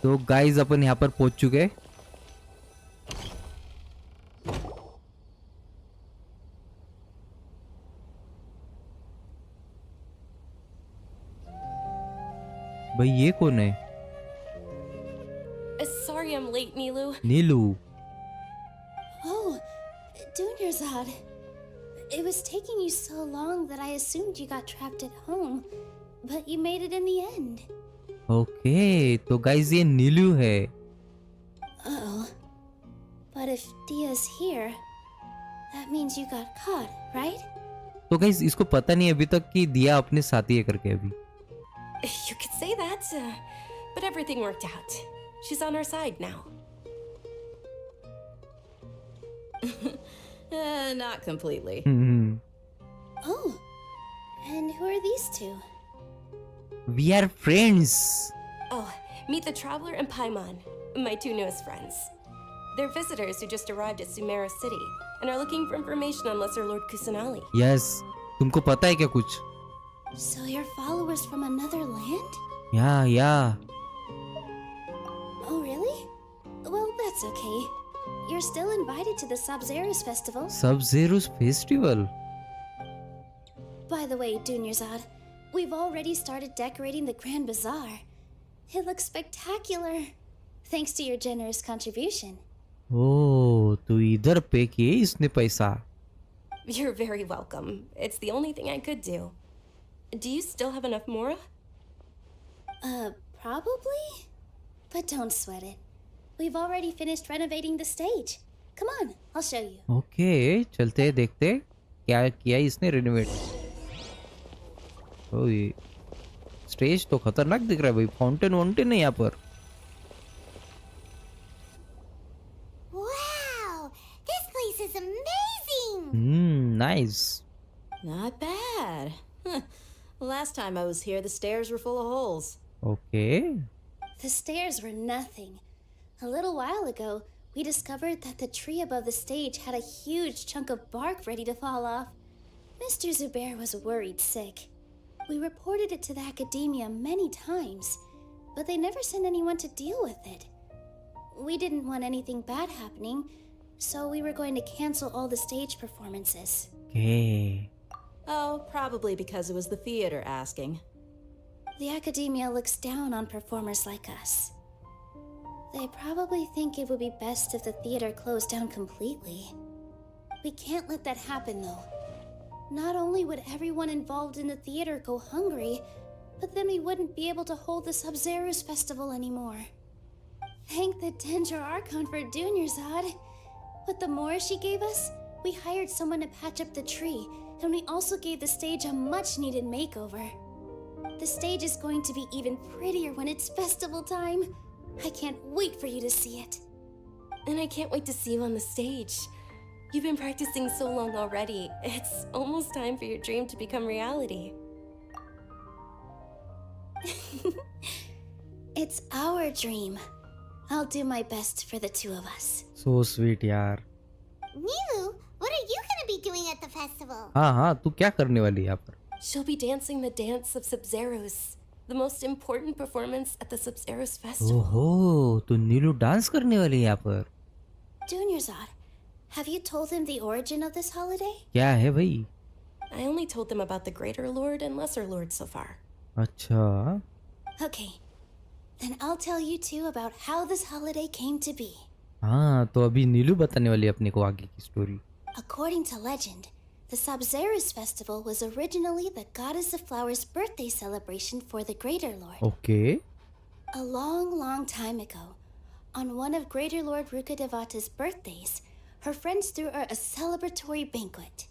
तो गाइस अपन यहाँ पर पहुंच चुके हैं। भाई ये कौन है? Sorry I'm late, Nilu. Neelu. Oh, Dunyarzad. It was taking you so long that I assumed you got trapped at home, but you made it in the end. Okay तो गाइस ये नीलू है। Uh-oh. But if Dia's here, that means you got caught, right? तो guys इसको पता नहीं अभी तक कि दिया अपने साथी है करके अभी। You could say that, but everything worked out. She's on our side now. Not completely. Oh, and who are these two? We are friends. Oh, meet the Traveler and Paimon, my two newest friends. They're visitors who just arrived at Sumeru City and are looking for information on Lesser Lord Kusanali. Yes. तुमको पता है क्या कुछ? So you're followers from another land? Yeah. Oh, really? Well, that's okay. You're still invited to the Sub-Zerus festival. Sub-Zero's festival. By the way, Dunyarzad, we've already started decorating the Grand Bazaar. It looks spectacular, thanks to your generous contribution. Oh, तो इधर पे किए इसने पैसा। You're very welcome. It's the only thing I could do. Do you still have enough Mora? Probably? But don't sweat it. We've already finished renovating the stage. Come on, I'll show you. Okay चलते देखते क्या किया इसने renovate. ओ ये stage तो खतरनाक दिख रहा है भाई। फाउंटेन वाउंटेन है यहाँ पर। Wow, this place is amazing. Nice. Not bad. Huh. Last time I was here, the stairs were full of holes. Okay The stairs were nothing. A little while ago, we discovered that the tree above the stage had a huge chunk of bark ready to fall off. Mr. Zubair was worried sick. We reported it to the academia many times, but they never sent anyone to deal with it. We didn't want anything bad happening, so we were going to cancel all the stage performances. Okay Oh, probably because it was the theater asking. The academia looks down on performers like us. They probably think it would be best if the theater closed down completely. We can't let that happen, though. Not only would everyone involved in the theater go hungry, but then we wouldn't be able to hold the Sub-Zerus festival anymore. Thank the Danger Archon for Dunyarzad. With the Mora she gave us, we hired someone to patch up the tree, and we also gave the stage a much-needed makeover. The stage is going to be even prettier when it's festival time. I can't wait for you to see it. And I can't wait to see you on the stage. You've been practicing so long already. It's almost time for your dream to become reality. It's our dream. I'll do my best for the two of us. So sweet यार। Nilu, what are you going to be doing at the festival? हाँ तू क्या करने वाली है यहाँ पर? She'll be dancing the dance of Sub-Zerus, the most important performance at the Sub-Zerus festival. ओहो तो नीलू डांस करने वाली है यहाँ पर। Dunyarzad, have you told him the origin of this holiday? क्या है भाई? I only told them about the Greater Lord and Lesser Lord so far. अच्छा Okay, then I'll tell you two about how this holiday came to be. हाँ तो अभी नीलू बताने वाली है अपने को आगे की story. According to legend, the Sub-Zerus festival was originally the Goddess of Flowers' birthday celebration for the Greater Lord. Okay A long, long time ago, on one of Greater Lord Rukadevata's birthdays, her friends threw her a celebratory banquet.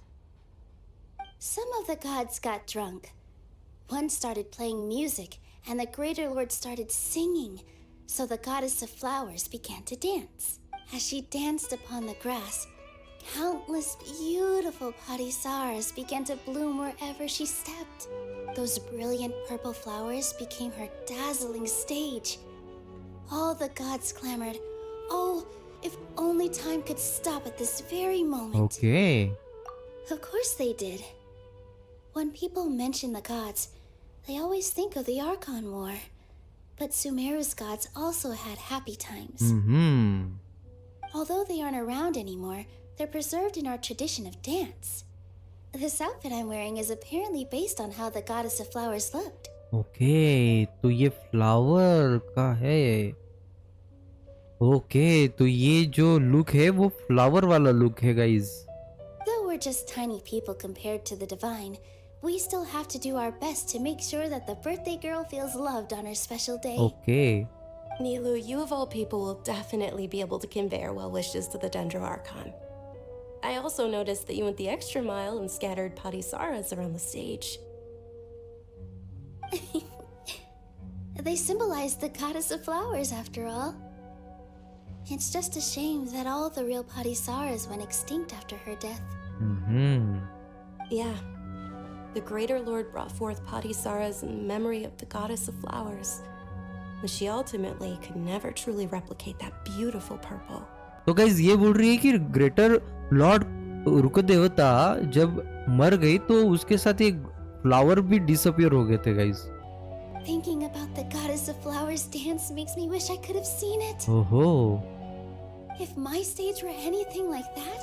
Some of the gods got drunk. One started playing music, and the Greater Lord started singing, so the Goddess of Flowers began to dance. As she danced upon the grass, countless beautiful parisaras began to bloom wherever she stepped. Those brilliant purple flowers became her dazzling stage. All the gods clamored, "Oh, if only time could stop at this very moment." Okay Of course they did. When people mention the gods, they always think of the Archon War. But Sumeru's gods also had happy times. Hmm Although they aren't around anymore, they're preserved in our tradition of dance. This outfit I'm wearing is apparently based on how the goddess of flowers looked. Okay तो ये flower का है okay तो ये जो look है वो flower वाला लुक है guys Though we're just tiny people compared to the divine, we still have to do our best to make sure that the birthday girl feels loved on her special day. Okay Nilu, you of all people will definitely be able to convey our well wishes to the Dendro Archon. I also noticed that you went the extra mile and scattered Padisaras around the stage. They symbolize the goddess of flowers, after all. It's just a shame that all the real Padisaras went extinct after her death. Hmm Yeah. The Greater Lord brought forth Padisaras in memory of the goddess of flowers, but she ultimately could never truly replicate that beautiful purple. तो guys ये बोल रही है कि greater Lord रुक देवता जब मर गई तो उसके साथ एक फ्लावर भी डिसअपियर हो गए थे guys Thinking about the goddess of flowers dance makes me wish I could have seen it. ओहो If my stage were anything like that,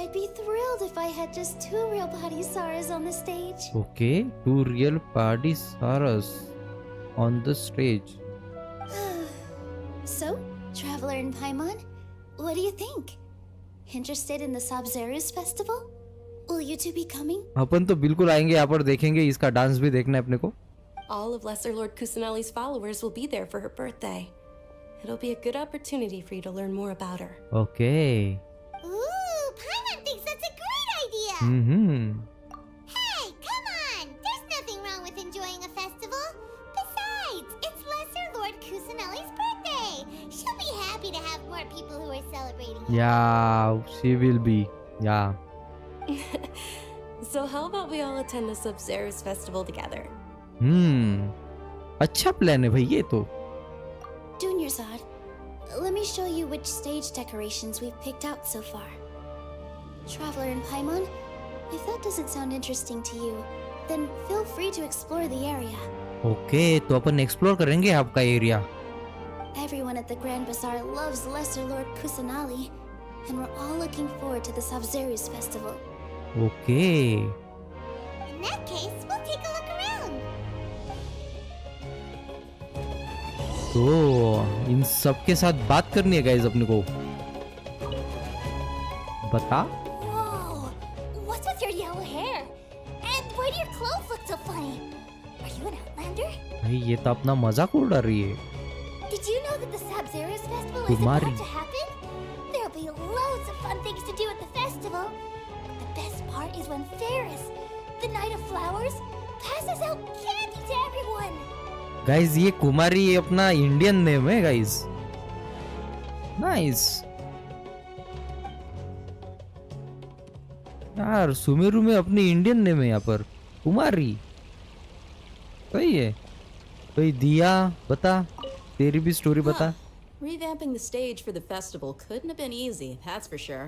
I'd be thrilled if I had just 2 real Padisaras on the stage. Okay to real party सारस on the stage So, Traveler and Paimon, what do you think? Interested in the Sabzeruz festival? Will you two be coming? अपन तो बिल्कुल आएंगे यहाँ पर देखेंगे इसका dance भी देखना है अपने को All of Lesser Lord Kusanali's followers will be there for her birthday. It'll be a good opportunity for you to learn more about her. Okay Ooh, Paimon thinks that's a great idea. Hmm Hey, come on! There's nothing wrong with enjoying a festival. Besides, it's Lesser Lord Kusanali's birthday. She'll be happy to have more people who are celebrating it. या she will be या So how about we all attend the Sub-Zerus festival together? अच्छा plan है भाई ये तो Junior Zod, let me show you which stage decorations we've picked out so far. Traveler and Paimon, if that doesn't sound interesting to you, then feel free to explore the area. Okay तो अपन explore करेंगे आपका area Everyone at the Grand Bazaar loves Lesser Lord Kusanali, and we're all looking forward to the Sabzeruz festival. Okay In that case, we'll take a look around. तो इन सब के साथ बात करनी है गाइस अपने को बता Whoa! What's with your yellow hair? And why do your clothes look so funny? Are you an Outlander? भाई ये तो अपना मजाक उड़ा रही है Did you know that the Sabzeruz festival is Kumari. about to happen? There'll be loads of fun things to do at the festival. But the best part is when Ferris, the Knight of Flowers, passes out candy to everyone. Guys ये कुमारी अपना Indian name है guys nice यार सुमेरु में अपनी Indian name है यहाँ पर कुमारी सही है भाई दिया बता तेरी भी स्टोरी बता Revamping the stage for the festival couldn't have been easy, that's for sure.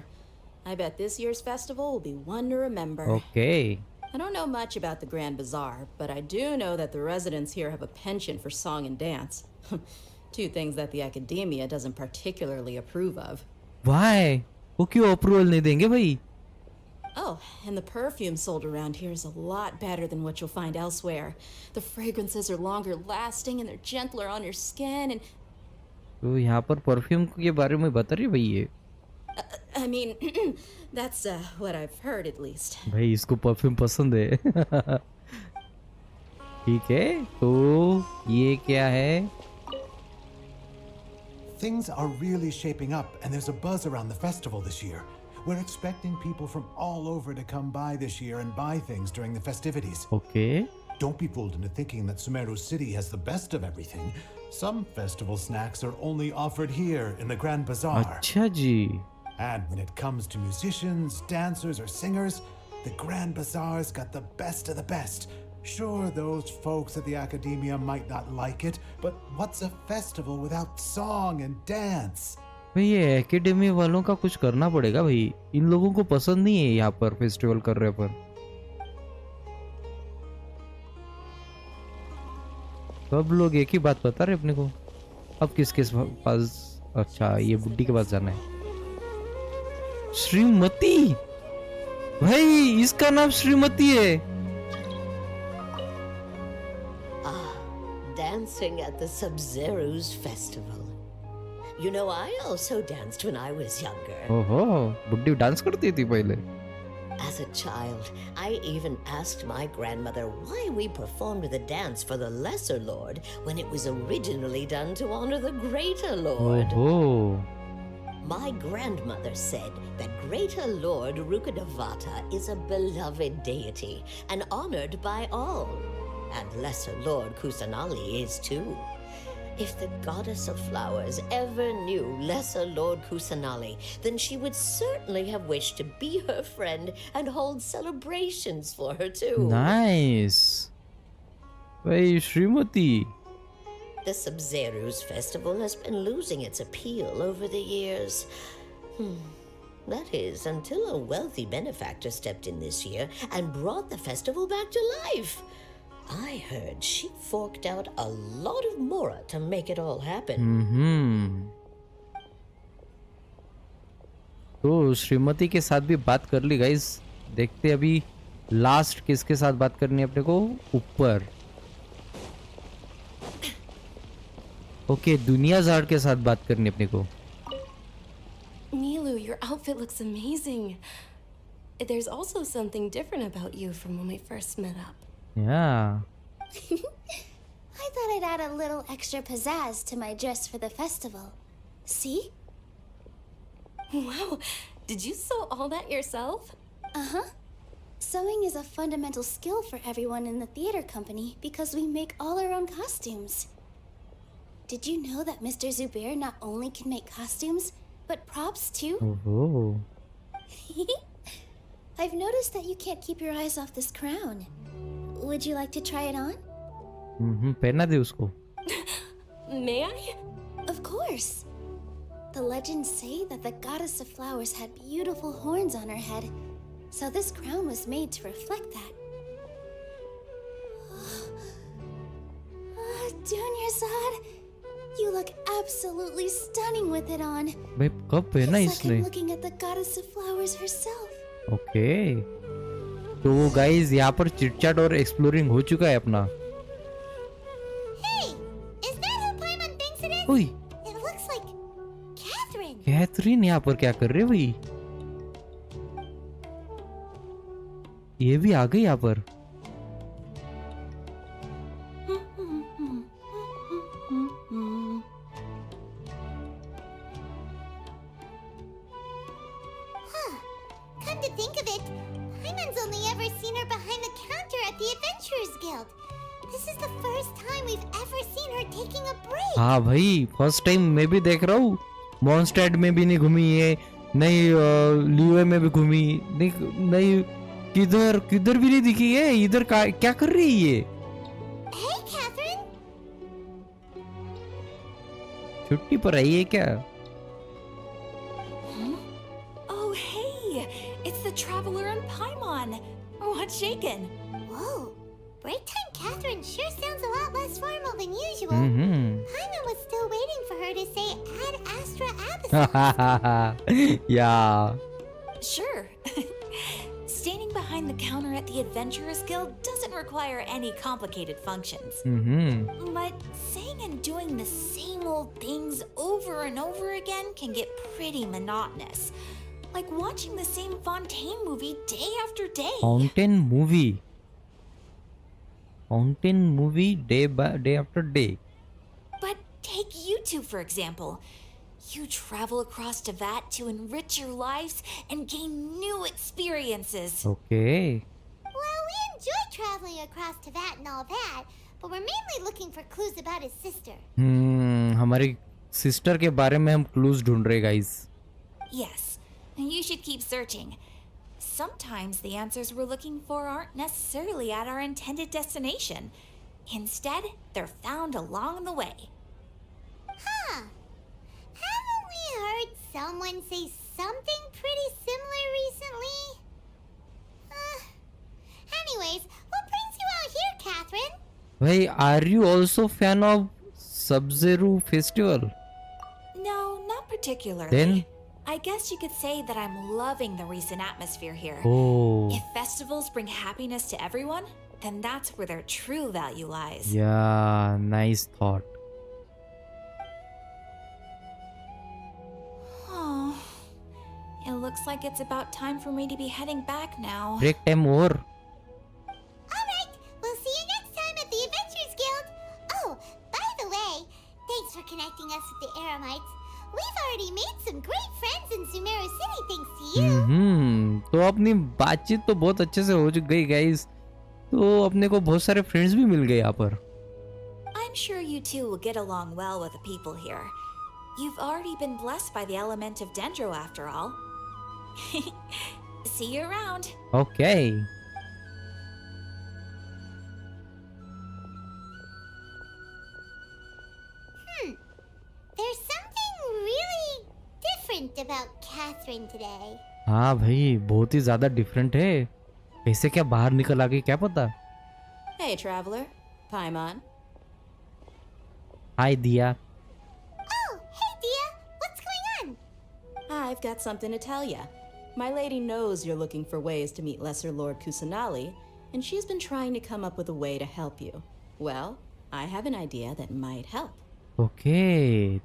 I bet this year's festival will be one to remember. Okay I don't know much about the Grand Bazaar, but I do know that the residents here have a penchant for song and dance. Two things that the academia doesn't particularly approve of. Why वो क्यों approval नहीं देंगे भाई Oh, and the perfume sold around here is a lot better than what you'll find elsewhere. The fragrances are longer lasting and they're gentler on your skin and तो यहाँ पर perfume के बारे में बता रही है भाई ये I mean, that's what I've heard at least. भाई इसको परफ्यूम पसंद है ठीक है तो ये क्या है Things are really shaping up, and there's a buzz around the festival this year. We're expecting people from all over to come by this year and buy things during the festivities. Okay Don't be fooled into thinking that Sumeru City has the best of everything. Some festival snacks are only offered here in the Grand Bazaar. अच्छा जी And when it comes to musicians, dancers, or singers, the Grand Bazaar's got the best of the best. Sure, those folks at the academia might not like it, but what's a festival without song and dance? भाई ये academy वालों का कुछ करना पड़ेगा भाई इन लोगों को पसंद नहीं है यहाँ पर फेस्टिवल कर रहे पर सब लोग एक ही बात बता रहे अपने को। अब किसके पास? अच्छा, ये बुड्ढी के पास जाना है। श्रीमती, भाई इसका नाम श्रीमती है। Dancing at the Sub-Zero's festival. You know, I also danced when I was younger. ओहो, बुड्ढी डांस करती थी पहले। As a child, I even asked my grandmother why we performed the dance for the Lesser Lord when it was originally done to honor the Greater Lord. ओहो, My grandmother said that Greater Lord Rukkhadevata is a beloved deity and honored by all. And Lesser Lord Kusanali is too. If the goddess of flowers ever knew Lesser Lord Kusanali, then she would certainly have wished to be her friend and hold celebrations for her too. Nice भाई Shrimati. The Sub-Zero's festival has been losing its appeal over the years. That is, until a wealthy benefactor stepped in this year and brought the festival back to life. I heard she forked out a lot of mora to make it all happen. तो श्रीमती के साथ भी बात कर ली guys. देखते अभी last किसके साथ बात करनी है अपने को। ऊपर ओके, दुनिया जार के साथ बात करनी है अपने को। Nilu, your outfit looks amazing. There's also something different about you from when we first met up. Yeah. I thought I'd add a little extra pizzazz to my dress for the festival. See? Wow, did you sew all that yourself? Uh-huh. Sewing is a fundamental skill for everyone in the theater company because we make all our own costumes. Did you know that Mr. Zubair not only can make costumes, but props too? ओहो, I've noticed that you can't keep your eyes off this crown. Would you like to try it on? पहना दे उसको। May I? Of course. The legends say that the goddess of flowers had beautiful horns on her head, so this crown was made to reflect that. Dunyazad, you look absolutely stunning with it on. भाई कब पहना It's like इसने? I'm looking at the goddess of flowers herself. Okay, तो guys यहाँ पर chitchat और exploring हो चुका है अपना। Hey, is that who Paimon thinks it is? ओए, It looks like Catherine. Catherine यहाँ पर क्या कर रहे भाई? ये भी आ गई यहाँ पर। Come to think of it, Paimon's only ever seen her behind the counter at the Adventurers Guild. This is the first time we've ever seen her taking a break. हाँ भाई, फर्स्ट टाइम मैं भी देख रहा हूँ। मॉन्स्टैड में भी नहीं घूमी है, नहीं ल्यूए में भी घूमी नहीं, किधर किधर भी नहीं दिखी है। इधर क्या कर रही है ये? Hey, Catherine. छुट्टी पर आई है क्या? Oh, hey! It's the Traveler and Paimon! What's shaken? Whoa, break time Catherine sure sounds a lot less formal than usual. Paimon was still waiting for her to say Ad Astra Abyssal. Yeah. Sure. Standing behind the counter at the Adventurers Guild doesn't require any complicated functions. But saying and doing the same old things over and over again can get pretty monotonous. Like watching the same Fontaine movie day after day. Fountain movie day after day. But take you two, for example. You travel across Teyvat to enrich your lives and gain new experiences. Okay. Well, we enjoy traveling across Teyvat and all that, but we're mainly looking for clues about his sister. हमारी sister के बारे में हम clues ढूंढ रहे guys. Yes, you should keep searching. Sometimes the answers we're looking for aren't necessarily at our intended destination. Instead, they're found along the way. Huh. Haven't we heard someone say something pretty similar recently? Anyways, what brings you out here, Catherine? भाई are you also fan of Sub-Zero festival? No, not particularly. Then? I guess you could say that I'm loving the recent atmosphere here. Oh If festivals bring happiness to everyone, then that's where their true value lies. yeah, nice thought. Oh, it looks like it's about time for me to be heading back now. Break time over. Alright, we'll see you next time at the Adventurers Guild. Oh, by the way, thanks for connecting us with the Eremites. We've already made some great friends in Sumeru City thanks to you. तो अपनी बातचीत तो बहुत अच्छे से हो गई guys, तो अपने को बहुत सारे फ्रेंड्स भी मिल गए यहाँ पर. I'm sure you two will get along well with the people here. You've already been blessed by the element of Dendro after all. See you around. Okay. There's something really different about Catherine today. हाँ भाई, बहुत ही ज्यादा different है. ऐसे क्या बाहर निकल आ गई क्या पता. Hey, traveler. Paimon. हाय दिया. Oh, hey Dia, what's going on? I've got something to tell ya. My lady knows you're looking for ways to meet Lesser Lord Kusanali, and she's been trying to come up with a way to help you. Well, I have an idea that might help. Okay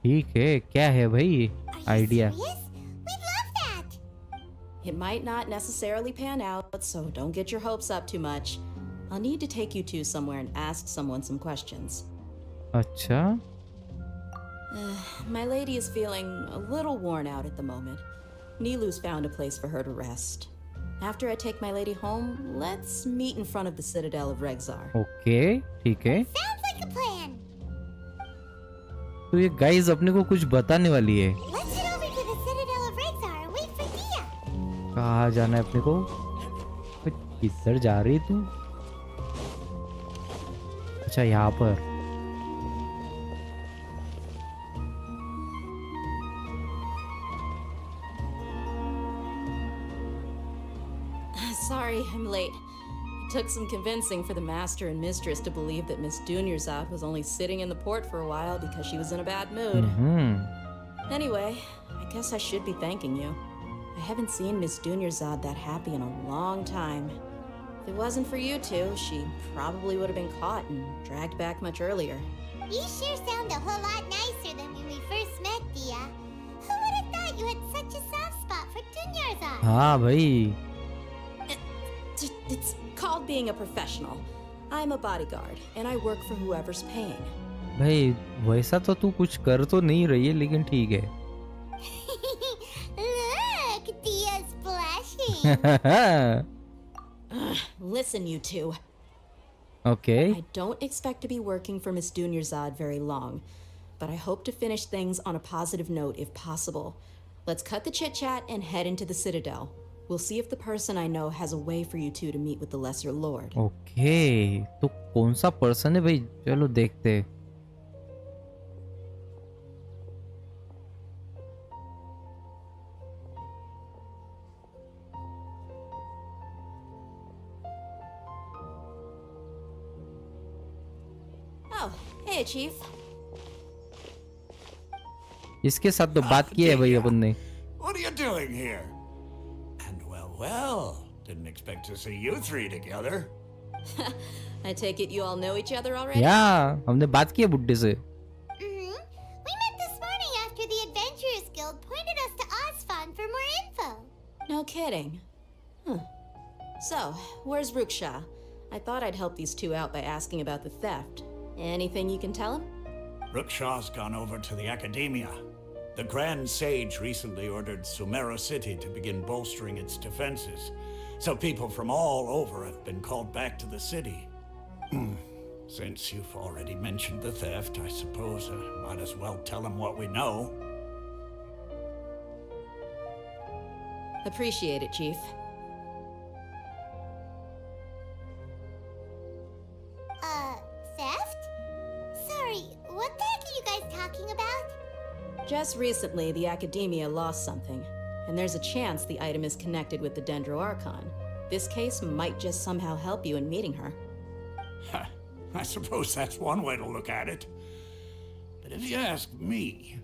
ठीक है, क्या है भाई Are you idea. serious? We'd love that. It might not necessarily pan out, so don't get your hopes up too much. I'll need to take you two somewhere and ask someone some questions. अच्छा. My lady is feeling a little worn out at the moment. Nilu's found a place for her to rest. After I take my lady home, let's meet in front of the Citadel of Regzar. Okay ठीक है. Sounds like a plan. तो ये guys अपने को कुछ बताने वाली है. Let's head over to the Citadel of Regzar and wait for Dia. कहाँ जाना है अपने को? किधर जा रही तू? अच्छा यहाँ पर. Sorry, I'm late. It took some convincing for the master and mistress to believe that Miss Dunyarzad was only sitting in the port for a while because she was in a bad mood. Anyway, I guess I should be thanking you. I haven't seen Miss Dunyarzad that happy in a long time. If it wasn't for you two, she probably would have been caught and dragged back much earlier. You sure sound a whole lot nicer than when we first met, Dia. Who would have thought you had such a soft spot for Dunyarzad? हाँ भाई. It's called being a professional. I'm a bodyguard, and I work for whoever's paying. भाई वैसा तो तू कुछ कर तो नहीं रही है, लेकिन ठीक है. Look, Dia's blushing. Listen, you two. Okay. I don't expect to be working for Miss Dunyarzad very long, but I hope to finish things on a positive note if possible. Let's cut the chit-chat and head into the Citadel. We'll see if the person I know has a way for you two to meet with the Lesser Lord. Okay. तो कौन सा person है भाई? चलो देखते हैं. Oh, hey, Chief. इसके साथ तो बात की है भाई अपन ने. What are you doing here? And well, didn't expect to see you three together. I take it you all know each other already? या हमने बात की है बुड्ढे से. Mm-hmm. We met this morning after the Adventurers Guild pointed us to Osfon for more info. No kidding. Huh. So, where's Ruksha? I thought I'd help these two out by asking about the theft. Anything you can tell him? Rookshaw's gone over to the Academia. The Grand Sage recently ordered Sumeru City to begin bolstering its defenses. So people from all over have been called back to the city. Since you've already mentioned the theft, I suppose I might as well tell him what we know. Appreciate it, Chief. Theft? Sorry, what the heck are you guys talking about? Just recently, the Academia lost something, and there's a chance the item is connected with the Dendro Archon. This case might just somehow help you in meeting her. I suppose that's one way to look at it. But if you ask me,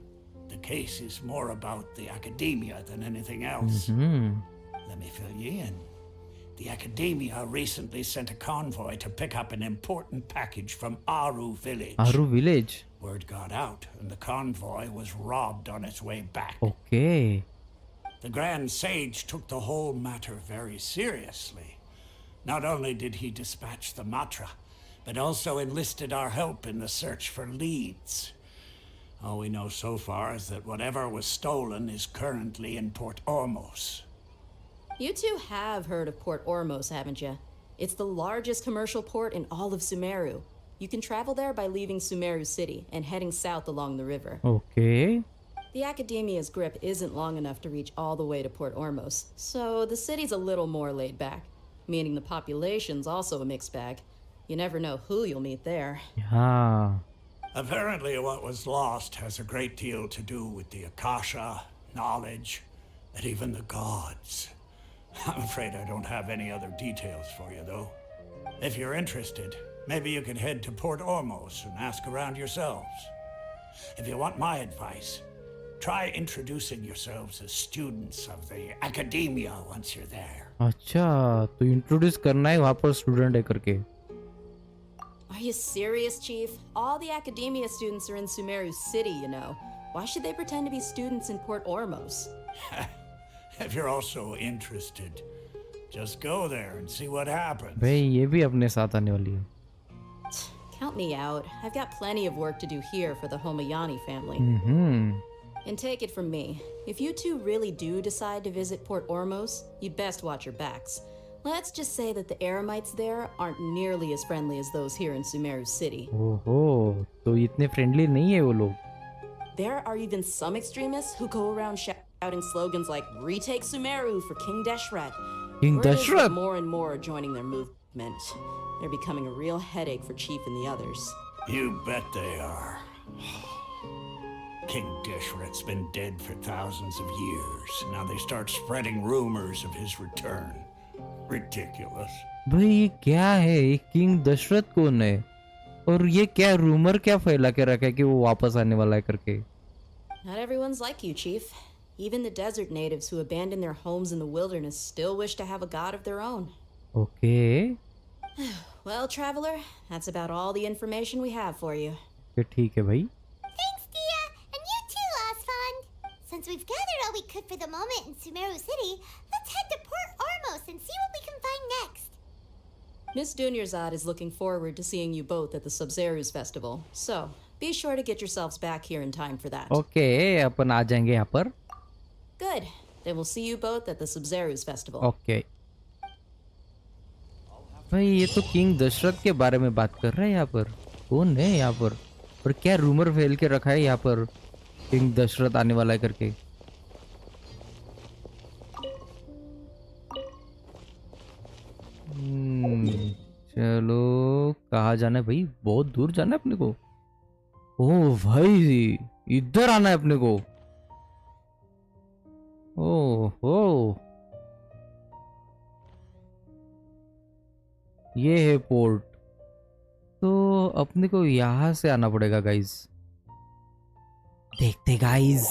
the case is more about the academia than anything else. Let me fill you in. The academia recently sent a convoy to pick up an important package from Aru village. Aru village. Word got out, and the convoy was robbed on its way back. Okay. The Grand Sage took the whole matter very seriously. Not only did he dispatch the Matra, but also enlisted our help in the search for leads. All we know so far is that whatever was stolen is currently in Port Ormos. You two have heard of Port Ormos, haven't you? It's the largest commercial port in all of Sumeru. You can travel there by leaving Sumeru City and heading south along the river. Okay. The Academia's grip isn't long enough to reach all the way to Port Ormos, so the city's a little more laid back, meaning the population's also a mixed bag. You never know who you'll meet there. Yeah. Apparently what was lost has a great deal to do with the Akasha, knowledge, and even the gods. I'm afraid I don't have any other details for you, though. If you're interested, maybe you can head to Port Ormos and ask around yourselves. If you want my advice, try introducing yourselves as students of the Academia once you're there. अच्छा, तो introduce करना है वहाँ पर student है करके. Are you serious, Chief? All the Academia students are in Sumeru City, you know. Why should they pretend to be students in Port Ormos? If you're also interested, just go there and see what happens. भाई ये भी अपने साथ आने वाली है. Count me out. I've got plenty of work to do here for the Homayani family. And take it from me, if you two really do decide to visit Port Ormos, you'd best watch your backs. Let's just say that the Eremites there aren't nearly as friendly as those here in Sumeru City. ओहो, तो इतने friendly नहीं है वो लोग. There are even some extremists who go around shouting slogans like "Retake Sumeru for King Deshret." King Word is that Deshret? more and more are joining their movement. They're becoming a real headache for Chief and the others. You bet they are. King Deshret's been dead for thousands of years. Now they start spreading rumors of his return. Ridiculous. भाई ये क्या है? ये king Dasharath कौन है? और ये क्या रूमर क्या फैला के रखा है कि वो वापस आने वाला है करके? Not everyone's like you, Chief. Even the desert natives who abandoned their homes in the wilderness still wish to have a god of their own. Okay. Well, traveler, that's about all the information we have for you. Okay, ठीक है भाई. Thanks, Dia! And you too, Osfond! Since we've gathered all we could for the moment in Sumeru City, let's head to Port Ormos and see what we can find next. Miss Dunyarzad is looking forward to seeing you both at the Sub-Zerus festival, so be sure to get yourselves back here in time for that. Okay, अपन आ जाएंगे यहाँ पर. Good. Then we'll see you both at the Sub-Zerus festival. Okay. भाई ये तो king Dasharath के बारे में बात कर रहे हैं यहाँ पर. कौन है यहाँ पर? और क्या रूमर फैल के रखा है यहाँ पर? किंग दशरथ आने वाला है करके. चलो कहाँ जाना है भाई? बहुत दूर जाना है अपने को. ओह भाई इधर आना है अपने को. ओह ये है पोर्ट. तो अपने को यहाँ से आना पड़ेगा गाइस. देखते गाइस.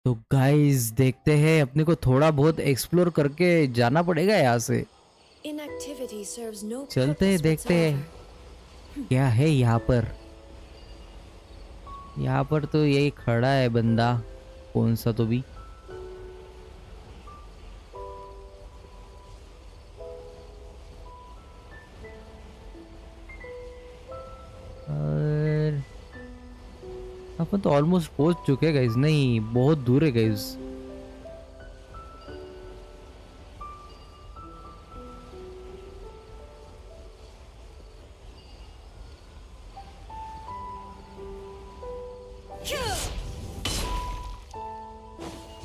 तो गाइस देखते हैं, अपने को थोड़ा बहुत एक्सप्लोर करके जाना पड़ेगा यहाँ से. Inactivity serves no चलते हैं, purpose देखते हैं whatsoever. क्या है यहाँ पर. यहाँ पर तो यही खड़ा है बंदा, कौन सा तो भी. और अपन तो ऑलमोस्ट पहुंच चुके हैं गाइस. नहीं बहुत दूर है गाइस.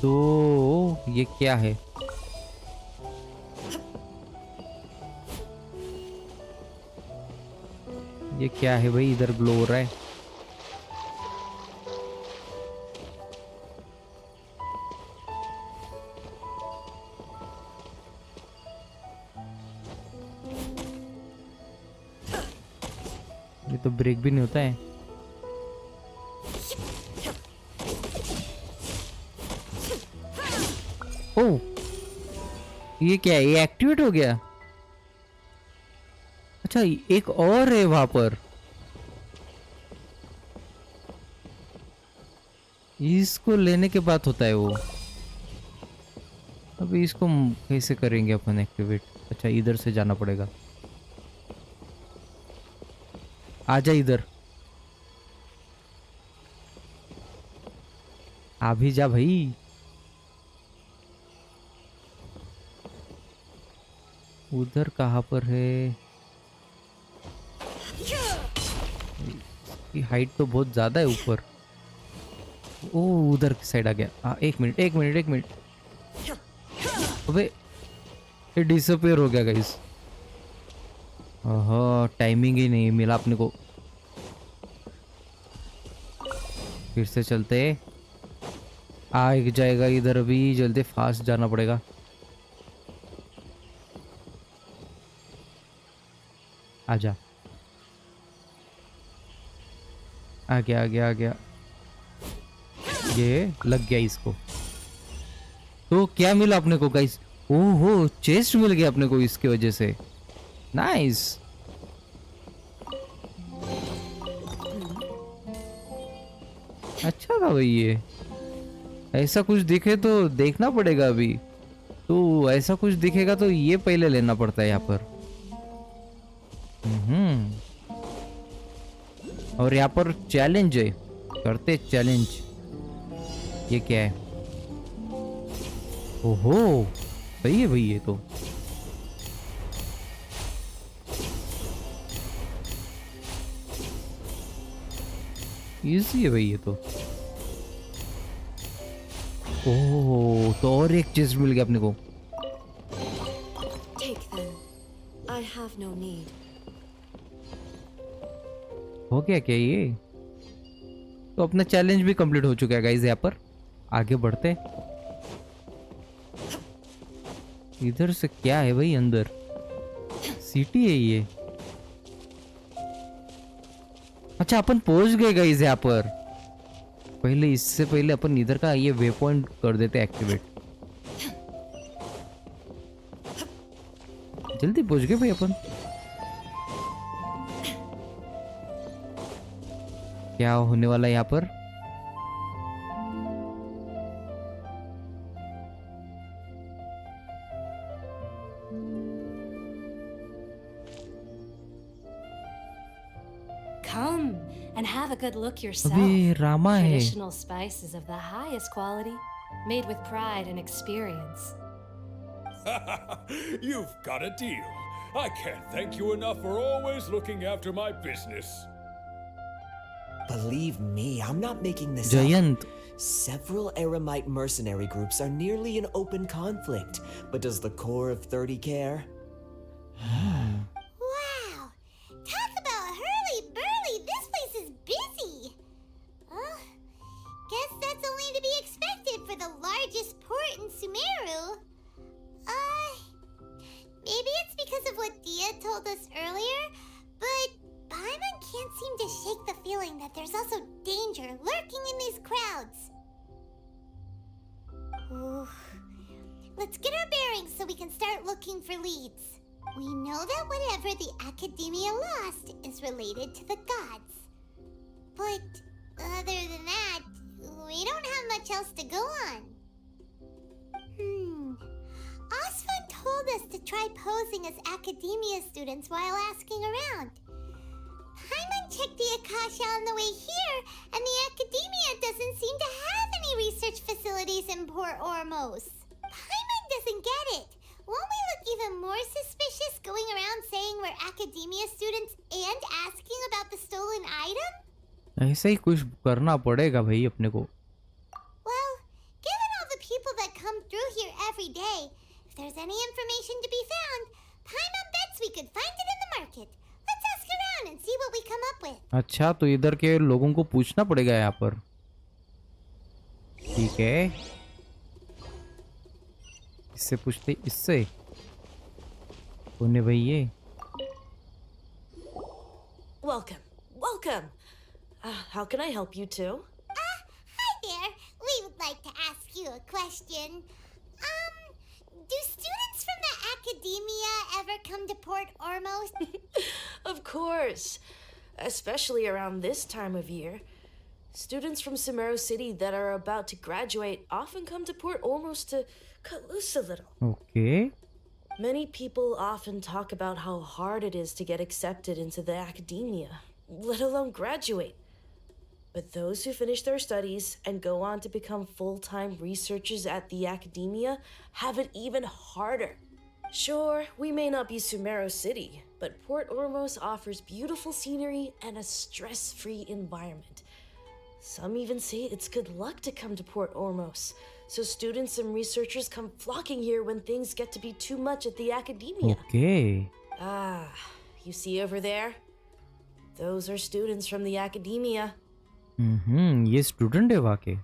तो ये क्या है? ये क्या है भाई? इधर ग्लो हो रहा है. तो ब्रेक भी नहीं होता है। ओह, ये क्या है? ये एक्टिवेट हो गया। अच्छा, एक और है वहां पर। इसको लेने के बाद होता है वो। अभी इसको कैसे करेंगे अपन एक्टिवेट? अच्छा, इधर से जाना पड़ेगा। आजा इधर, आ भी जा भाई। उधर कहाँ पर है? हाइट तो बहुत ज्यादा है ऊपर। ओ, उधर की साइड आ गया। हाँ, एक मिनट एक मिनट एक मिनट। अबे ये डिसअपियर हो गया गाइस। ओह, टाइमिंग ही नहीं मिला अपने को। फिर से चलते। आ जाएगा इधर, अभी जल्दी फास्ट जाना पड़ेगा। आजा, आ गया आ गया आ गया। ये लग गया इसको। तो क्या मिला अपने को गाइस? ओहो, चेस्ट मिल गया अपने को इसकी वजह से। नाइस। अच्छा था भाई ये। ऐसा कुछ दिखे तो देखना पड़ेगा अभी। तो ऐसा कुछ दिखेगा तो ये पहले लेना पड़ता है यहाँ पर। और यहाँ पर चैलेंज है, करते चैलेंज। ये क्या है? ओहो, सही है भाई ये तो। इजी है भाई ये तो। ओह, तो और एक चीज मिल गया अपने को। Take them. I have no need. हो गया क्या ये? तो अपना चैलेंज भी कंप्लीट हो चुका है गाइस। यहाँ पर आगे बढ़ते। इधर से क्या है भाई? अंदर सिटी है ये। अच्छा, अपन पहुंच गए गाइस यहाँ पर। पहले इससे पहले अपन इधर का ये वे पॉइंट कर देते एक्टिवेट। जल्दी पहुंच गए भाई अपन। क्या होने वाला है यहाँ पर? Come and have a good look yourself. अभी रामा है। Traditional spices of the highest quality, made with pride and experience. You've got a deal. I can't thank you enough for always looking after my business. Believe me, I'm not making this Jayant. up. Several Aramite mercenary groups are nearly in open conflict, but does the core of 30 care? Wow! Talk about hurly-burly! This place is busy! Guess that's only to be expected for the largest port in Sumeru. Maybe it's because of what Dia told us earlier, but Paimon can't seem to shake the feeling that there's also danger lurking in these crowds. Ooh. Let's get our bearings so we can start looking for leads. We know that whatever the Academia lost is related to the gods. But other than that, we don't have much else to go on. Osvan told us to try posing as Academia students while asking around. Paimon checked the Akasha on the way here, and the Academia doesn't seem to have any research facilities in Port Ormos. Paimon doesn't get it. Won't we look even more suspicious going around saying we're Academia students and asking about the stolen item? ऐसा ही कुछ करना पड़ेगा भाई अपने को। Well, given all the people that come through here every day, if there's any information to be found, Paimon bets we could find it in the market. Let's ask around and see what we come up with. अच्छा, तो इधर के लोगों को पूछना पड़ेगा यहाँ पर। ठीक है, इससे पूछते। इससे कौन है भाई ये? Welcome. welcome. How can I help you too? Hi there. We would like to ask you a question. Do students from the academia ever come to Port Ormos? Of course. Especially around this time of year. Students from Sumeru City that are about to graduate often come to Port Ormos to cut loose a little. Okay. Many people often talk about how hard it is to get accepted into the academia, let alone graduate. But those who finish their studies and go on to become full-time researchers at the academia have it even harder. Sure, we may not be Sumeru City, but Port Ormos offers beautiful scenery and a stress-free environment. Some even say it's good luck to come to Port Ormos, so students and researchers come flocking here when things get to be too much at the academia. Okay. You see over there? Those are students from the academia. ये student है वहाँ के.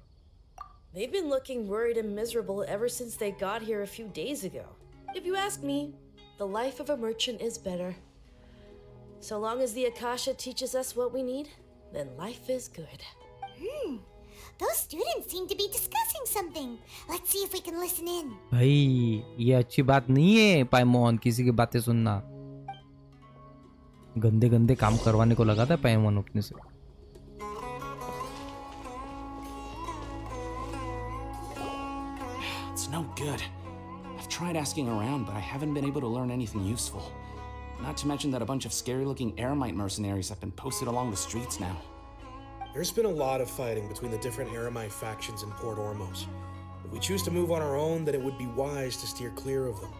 They've been looking worried and miserable ever since they got here a few days ago. If you ask me, the life of a merchant is better. So long as the Akasha teaches us what we need, then life is good. Those students seem to be discussing something. Let's see if we can listen in. भाई ये अच्छी बात नहीं है पाइमोन किसी की बातें सुनना. गंदे गंदे काम करवाने को लगा था पाइमोन अपने से. It's no good. I've tried asking around, but I haven't been able to learn anything useful. Not to mention that a bunch of scary-looking Eremite mercenaries have been posted along the streets now. There's been a lot of fighting between the different Eremite factions in Port Ormos. If we choose to move on our own, then it would be wise to steer clear of them.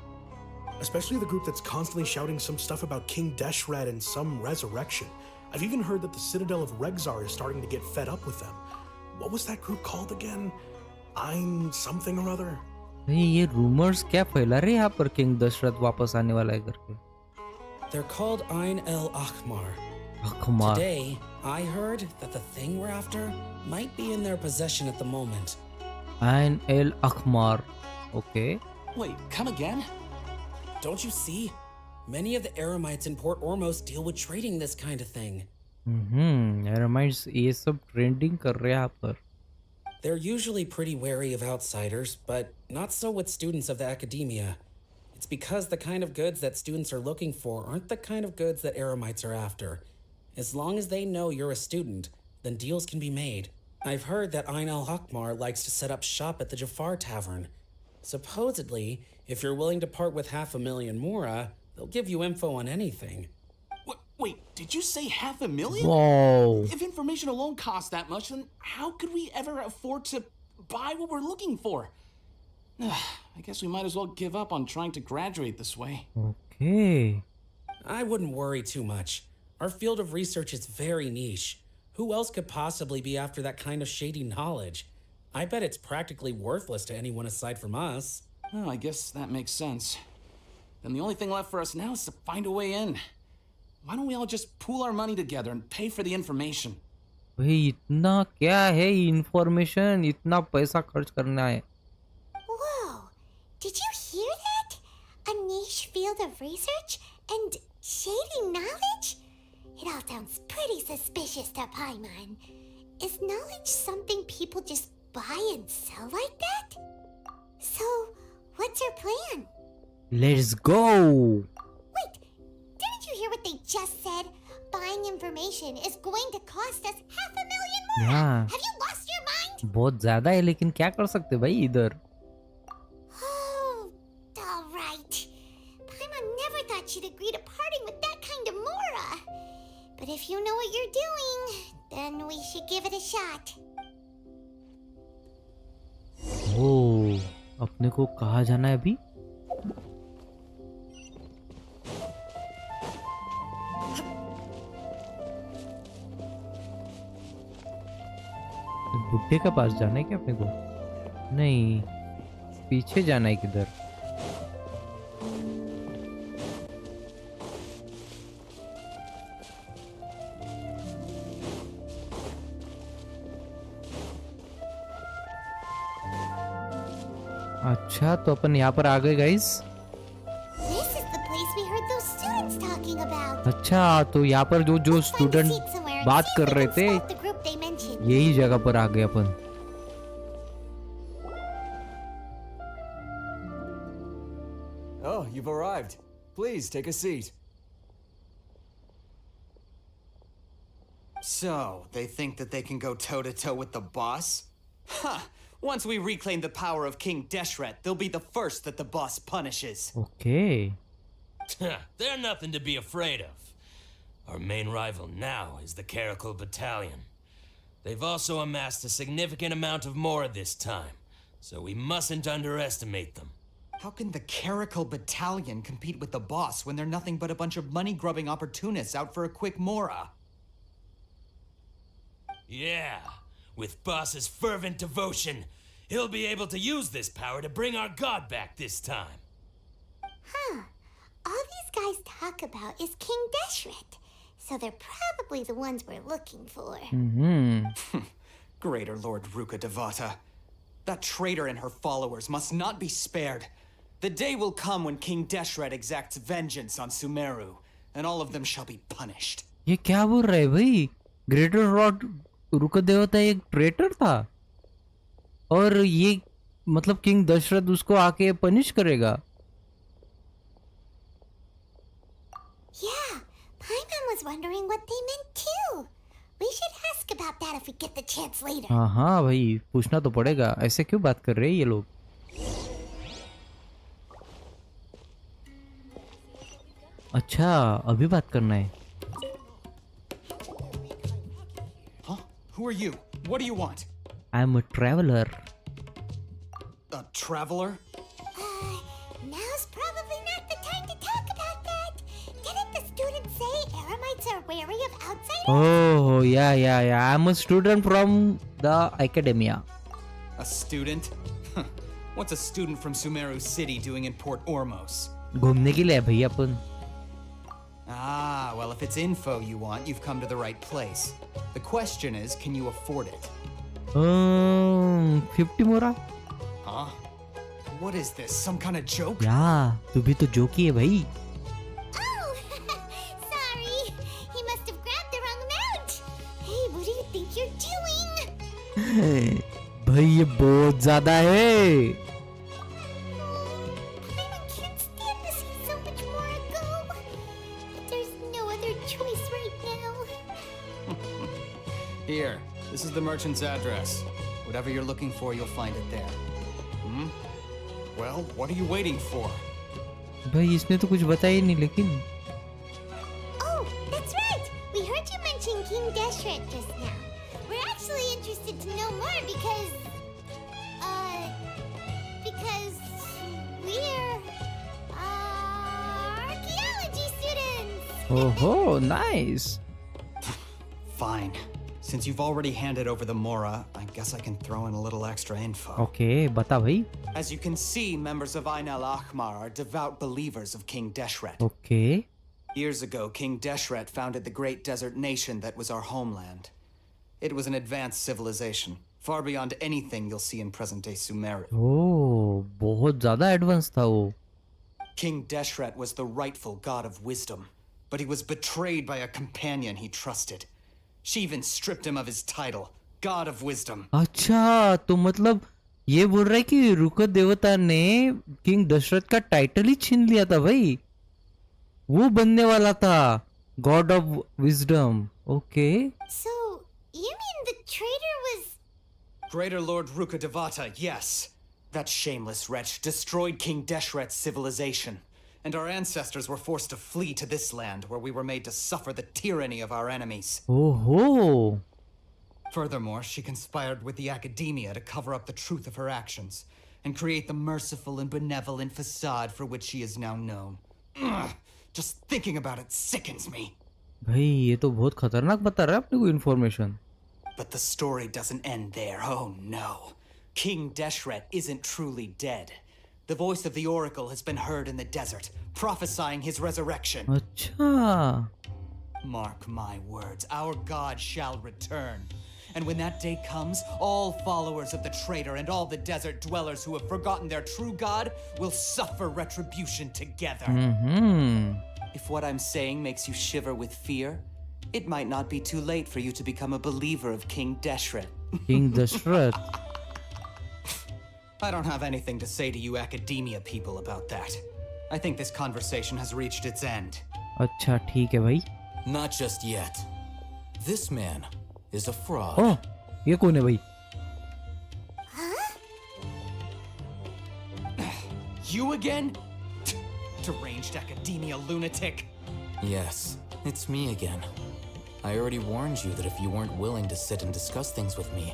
Especially the group that's constantly shouting some stuff about King Deshret and some resurrection. I've even heard that the Citadel of Regzar is starting to get fed up with them. What was that group called again? Ein something or other? ये rumors क्या फैला रहे यहाँ पर king Dasharath वापस आने वाला है करके. They're called Ein el Akhmar. Akhmar. Today, I heard that the thing we're after might be in their possession at the moment. Ein el Akhmar. Okay. Wait, come again? Don't you see? Many of the Eremites in Port Ormos deal with trading this kind of thing. Eremites ये सब trending कर रहे हैं यहाँ पर. They're usually pretty wary of outsiders, but not so with students of the academia. It's because the kind of goods that students are looking for aren't the kind of goods that Eremites are after. As long as they know you're a student, then deals can be made. I've heard that Ein al-Hakmar likes to set up shop at the Jafar Tavern. Supposedly, if you're willing to part with 500,000 Mora, they'll give you info on anything. Wait, did you say 500,000? Whoa. If information alone costs that much, then how could we ever afford to buy what we're looking for? I guess we might as well give up on trying to graduate this way. Okay. I wouldn't worry too much. Our field of research is very niche. Who else could possibly be after that kind of shady knowledge? I bet it's practically worthless to anyone aside from us. Oh, I guess that makes sense. Then the only thing left for us now is to find a way in. Why don't we all just pool our money together and pay for the information? भाई इतना क्या है information इतना पैसा खर्च करना है. Whoa! Did you hear that? A niche field of research and shady knowledge? It all sounds pretty suspicious to Paimon. Is knowledge something people just buy and sell like that? So, what's your plan? Let's go. Wait, didn't you hear what they just said? Buying information is going to cost us 500,000 more. Yeah. Have you lost your mind? बहुत ज़्यादा है लेकिन क्या कर सकते भाई इधर. Oh, all right. Paimon never thought she'd agree to parting with that kind of Mora. But if you know what you're doing, then we should give it a shot. ओह, अपने को कहाँ जाना है अभी? बुड्ढे के पास जाना है क्या अपने को? नहीं, पीछे जाना है किधर? अच्छा तो अपन यहाँ पर आ गए guys. This is the place we heard those students talking about. अच्छा तो यहाँ पर जो स्टूडेंट and बात see if कर we रहे can थे spot the group they mentioned. यही जगह पर आ गए अपन. Oh, you've arrived. Please take a seat. So, they think that they can go toe-to-toe with the boss? Ha! Once we reclaim the power of King Deshret, they'll be the first that the boss punishes. Okay. They're nothing to be afraid of. Our main rival now is the Caracal Battalion. They've also amassed a significant amount of more this time, so we mustn't underestimate them. How can the Caracal Battalion compete with the boss when they're nothing but a bunch of money-grubbing opportunists out for a quick mora? Yeah, with Boss's fervent devotion, he'll be able to use this power to bring our god back this time. Huh. All these guys talk about is King Deshret, so they're probably the ones we're looking for. Greater Lord Ruka Devata. That traitor and her followers must not be spared. The day will come when King Deshret exacts vengeance on Sumeru, and all of them shall be punished. ये क्या बोल रहा है भाई? Greater Lord रुका देवता एक traitor था और ये मतलब किंग दशरथ उसको आके पनिश करेगा. Yeah, Paimon was wondering what they meant too. We should ask about that if we get the chance later. हाँ भाई पूछना तो पड़ेगा. ऐसे क्यों बात कर रहे हैं ये लोग? अच्छा अभी बात करना है. Huh? Who are you? What do you want? I'm a traveler. A traveler? Now's probably not the time to talk about that. Didn't the students say Eremites are wary of outsiders? Oh yeah. I'm a student from the academia. A student? What's a student from Sumeru City doing in Port Ormos? घूमने के लिए भैया अपन. Ah, well, if it's info you want, you've come to the right place. The question is, can you afford it? 50 मोरा. Huh? What is this? Some kind of joke? या तू भी तो जोकी है भाई. Oh, sorry. He must have grabbed the wrong amount. Hey, what do you think you're doing? भाई ये बहुत ज्यादा है. Paimon can't stand to see so much more go. But there's no other choice right now. Here, this is the merchant's address. Whatever you're looking for, you'll find it there. Well, what are you waiting for? भाई इसने तो कुछ बताया ही नहीं लेकिन. Oh, that's right. We heard you mention King Deshret just now. We're actually interested to know more because we're archaeology students. Oh, nice. Fine. Since you've already handed over the Mora, I guess I can throw in a little extra info. Okay, बता भाई. As you can see, members of Ain al-Ahmar are devout believers of King Deshret. Okay. Years ago, King Deshret founded the great desert nation that was our homeland. It was an advanced civilization, far beyond anything you'll see in present-day Sumeru. Oh, बहुत ज़्यादा advanced था वो. King Deshret was the rightful god of wisdom, but he was betrayed by a companion he trusted. She even stripped him of his title, God of Wisdom. अच्छा तो मतलब ये बोल रहा है कि रुक देवता ने किंग दशरथ का टाइटल ही छीन लिया था भाई. वो बनने वाला था God of wisdom. Okay. So, you mean the traitor was... Greater Lord Ruka Devata, yes. That shameless wretch destroyed King Deshret's civilization, and our ancestors were forced to flee to this land where we were made to suffer the tyranny of our enemies. Oh. Furthermore, she conspired with the academia to cover up the truth of her actions and create the merciful and benevolent facade for which she is now known. Ugh, just thinking about it sickens me. भाई ये तो बहुत खतरनाक बता रहा है अपने को information. But the story doesn't end there. Oh no. King Deshret isn't truly dead. The voice of the oracle has been heard in the desert, prophesying his resurrection. अच्छा. Mark my words, our god shall return. And when that day comes, all followers of the traitor and all the desert dwellers who have forgotten their true god will suffer retribution together. If what I'm saying makes you shiver with fear, it might not be too late for you to become a believer of King Deshret. King Dashrath. I don't have anything to say to you academia people about that. I think this conversation has reached its end. अच्छा ठीक है भाई. Not just yet. This man is a fraud. Oh, ये कौन है भाई? You again? Deranged academia lunatic. Yes, it's me again. I already warned you that if you weren't willing to sit and discuss things with me,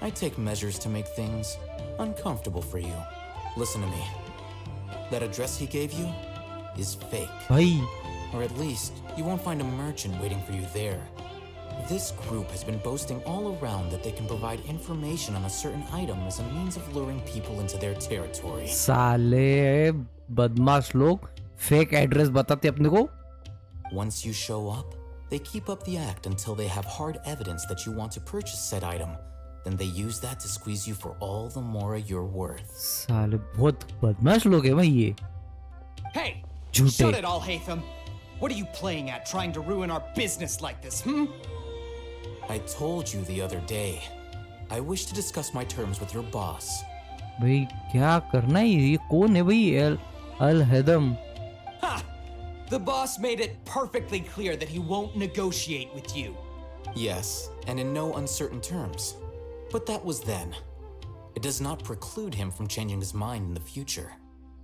I'd take measures to make things uncomfortable for you. Listen to me. That address he gave you is fake. भाई. Or at least, you won't find a merchant waiting for you there. This group has been boasting all around that they can provide information on a certain item as a means of luring people into their territory. साले बदमाश लोग fake address बताते अपने को. Once you show up, they keep up the act until they have hard evidence that you want to purchase said item. Then they use that to squeeze you for all the more you're worth. साले बहुत बदमाश लोग हैं भाई ये. Hey! झूठे. Shut it all, Hatham! What are you playing at, trying to ruin our business like this, I told you the other day. I wish to discuss my terms with your boss. भाई क्या करना है ये कौन है भाई? अल हेदम. Ha! The boss made it perfectly clear that he won't negotiate with you. Yes, and in no uncertain terms. But that was then. It does not preclude him from changing his mind in the future.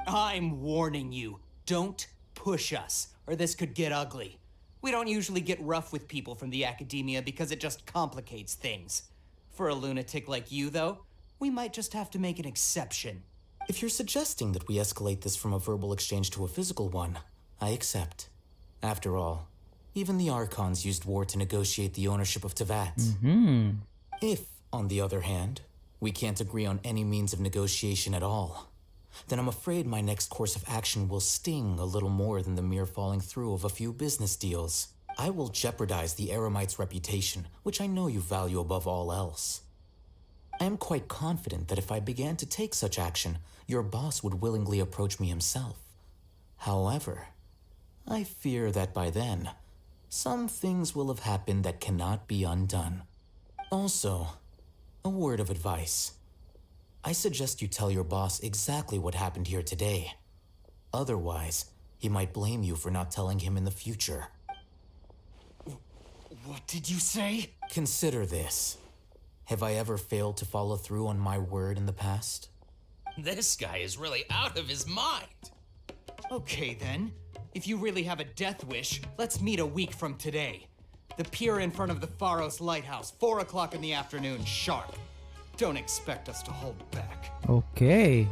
I'm warning you. Don't push us, or this could get ugly. We don't usually get rough with people from the academia because it just complicates things. For a lunatic like you, though, we might just have to make an exception. If you're suggesting that we escalate this from a verbal exchange to a physical one, I accept. After all, even the Archons used war to negotiate the ownership of Tevat. If, on the other hand, we can't agree on any means of negotiation at all, then I'm afraid my next course of action will sting a little more than the mere falling through of a few business deals. I will jeopardize the Eremite's reputation, which I know you value above all else. I am quite confident that if I began to take such action, your boss would willingly approach me himself. However, I fear that by then, some things will have happened that cannot be undone. Also, a word of advice. I suggest you tell your boss exactly what happened here today. Otherwise, he might blame you for not telling him in the future. What did you say? Consider this. Have I ever failed to follow through on my word in the past? This guy is really out of his mind. Okay then. If you really have a death wish, let's meet a week from today. The pier in front of the Pharos Lighthouse, 4 o'clock in the afternoon, sharp. Don't expect us to hold back. Okay.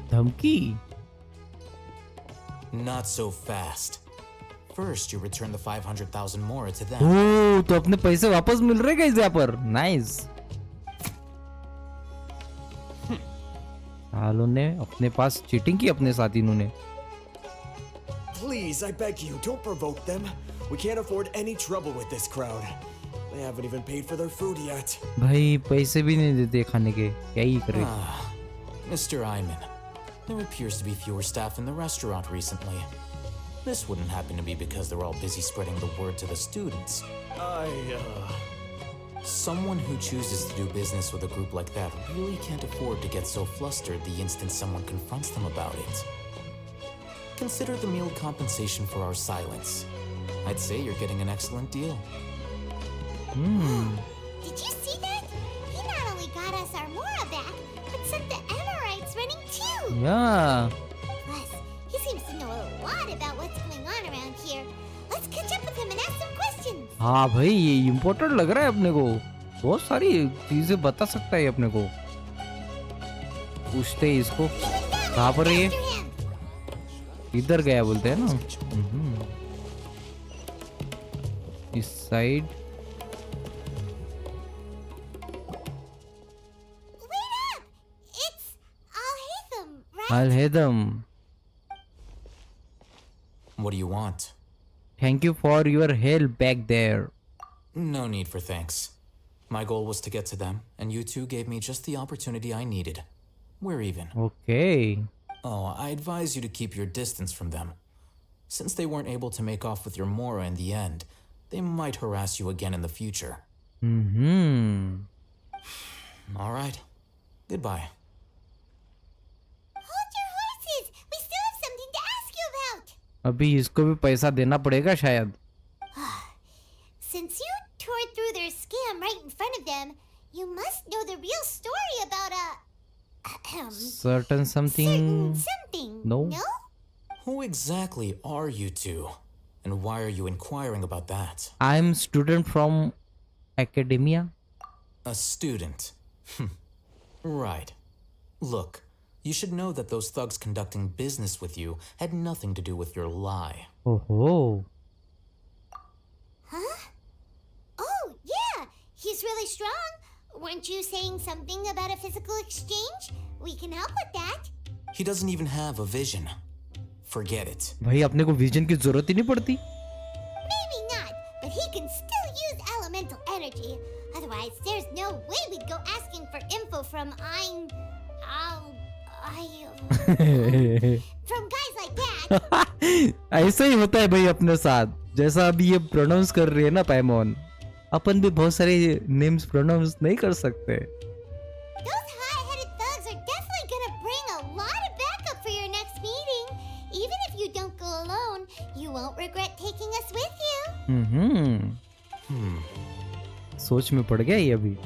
धमकी. Not so fast. First, you return the 500,000 more to them. ओह, तो अपने पैसे वापस मिल रहे हैं यहाँ पर. Nice. सालों ने अपने पास चीटिंग की अपने साथ इन्होंने. Please, I beg you, don't provoke them. We can't afford any trouble with this crowd. They haven't even paid for their food yet. भाई पैसे भी नहीं देते खाने के. क्या ही करे? Mr. Iman, there appears to be fewer staff in the restaurant recently. This wouldn't happen to be because they're all busy spreading the word to the students. Someone who chooses to do business with a group like that really can't afford to get so flustered the instant someone confronts them about it. Consider the meal compensation for our silence. I'd say you're getting an excellent deal. Did you see that? He not only got us our Mora back, but sent the Emirites running too. Yeah. Plus, he seems to know a lot about what's going on around here. Let's catch up with him and ask some questions. हाँ भाई ये important लग रहा है अपने को. बहुत सारी चीजें बता सकता है अपने को. पूछते हैं इसको. कहाँ पर है ये? इधर गया बोलते हैं ना. इस side. I'll hit them. What do you want? Thank you for your help back there. No need for thanks. My goal was to get to them, and you two gave me just the opportunity I needed. We're even. Okay. Oh, I advise you to keep your distance from them. Since they weren't able to make off with your Mora in the end, they might harass you again in the future. All right. Goodbye. Hold your horses! We still have something to ask you about! अभी इसको भी पैसा देना पड़ेगा शायद. Since you tore through their scam right in front of them, you must know the real story about Certain something. something. No? Who exactly are you two? And why are you inquiring about that? I'm student from academia. A student. Right. Look, you should know that those thugs conducting business with you had nothing to do with your lie. Oh. Huh? Oh, yeah! He's really strong! Weren't you saying something about a physical exchange? We can help with that. He doesn't even have a vision. Forget it. भाई अपने को vision की जरूरत ही नहीं पड़ती. Maybe not, but he can still use elemental energy. Otherwise, there's no way we'd go asking for info from from guys like that. ऐसा ही होता है भाई अपने साथ. जैसा अभी ये प्रोनाउंस कर रही है ना पैमोन, अपन भी बहुत सारे नेम्स प्रोनाउंस नहीं कर सकते. Those hot-headed thugs are definitely gonna bring a lot of backup for your next meeting. Even if you don't go alone, you won't regret taking us with you. सोच में पड़ गया ये अभी.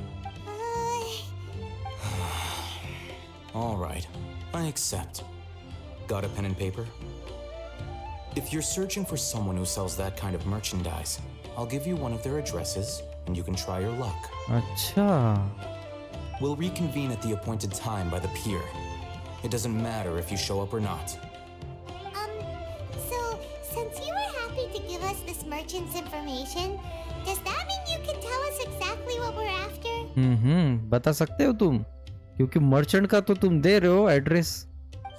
All right, I accept. Got a pen and paper? If you're searching for someone who sells that kind of merchandise, I'll give you one of their addresses, and you can try your luck. अच्छा. We'll reconvene at the appointed time by the pier. It doesn't matter if you show up or not. So, since you were happy to give us this merchant's information, does that mean you can tell us exactly what we're after? बता सकते हो तुम? क्योंकि merchant का तो तुम दे रहे हो address.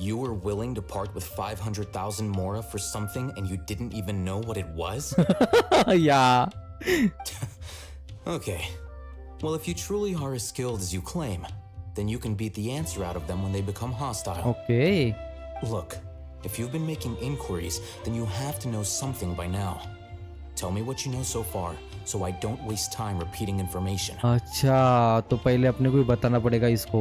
You were willing to part with 500,000 mora for something and you didn't even know what it was? Yeah. Okay. Well, if you truly are as skilled as you claim, then you can beat the answer out of them when they become hostile. Okay. Look, if you've been making inquiries, then you have to know something by now. Tell me what you know so far, so I don't waste time repeating information. अच्छा, तो पहले अपने को ही बताना पड़ेगा इसको.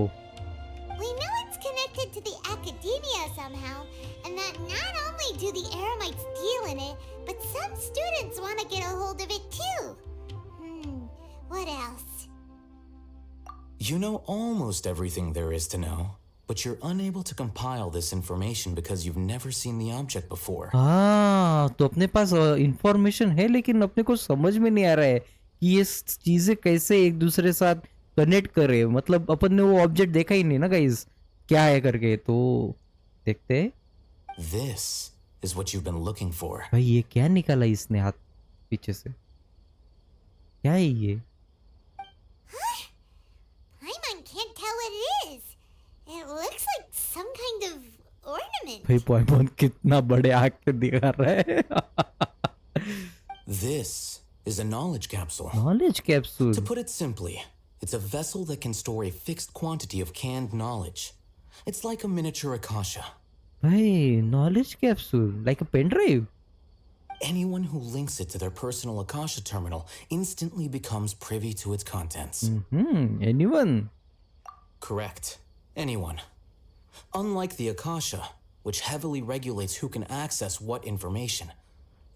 We know it's connected to the academia somehow, and that not only do the Eremites deal in it, but some students want to get a hold of it too. What else? You know almost everything there is to know, but you're unable to compile this information because you've never seen the object before. हाँ, तो अपने पास information है लेकिन अपने को समझ में नहीं आ रहा है कि ये चीजें कैसे एक दूसरे साथ कनेक्ट करे. मतलब अपन ने वो ऑब्जेक्ट देखा ही नहीं ना गाइस, क्या है करके. तो देखते हैं. This is what you've been looking for. भाई ये क्या निकाला इसने हाथ पीछे से? क्या है ये? Paimon can't tell what it is. It looks like some kind of ornament. भाई पाइमॉन कितना बड़े आँख पे दिखा रहा है. This is a knowledge capsule. Knowledge capsule. To put it simply, it's a vessel that can store a fixed quantity of canned knowledge. It's like a miniature akasha. Hey, knowledge capsule, like a pen drive. Anyone who links it to their personal akasha terminal instantly becomes privy to its contents. Anyone? Correct. Anyone. Unlike the akasha, which heavily regulates who can access what information,